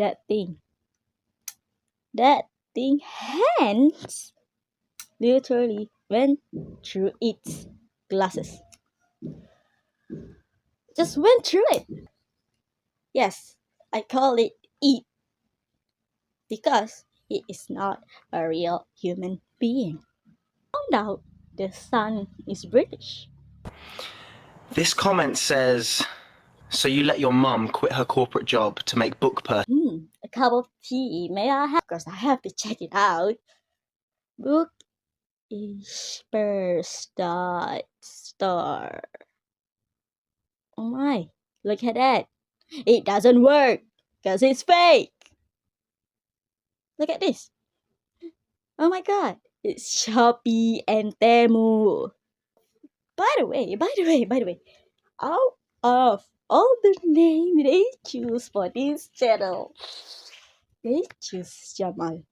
that thing. That thing hands literally went through its glasses. Just went through it. Yes, I call it it because it is not a real human being. Found out the son is British. This comment says, so you let your mum quit her corporate job to make book purchases. A cup of tea, may I have? Of course, I have to check it out. Book Store. Oh my, look at that. It doesn't work because it's fake. Look at this. Oh my god, it's Shopee and Temu. By the way, out of all the names they choose for this channel, they choose Jamal.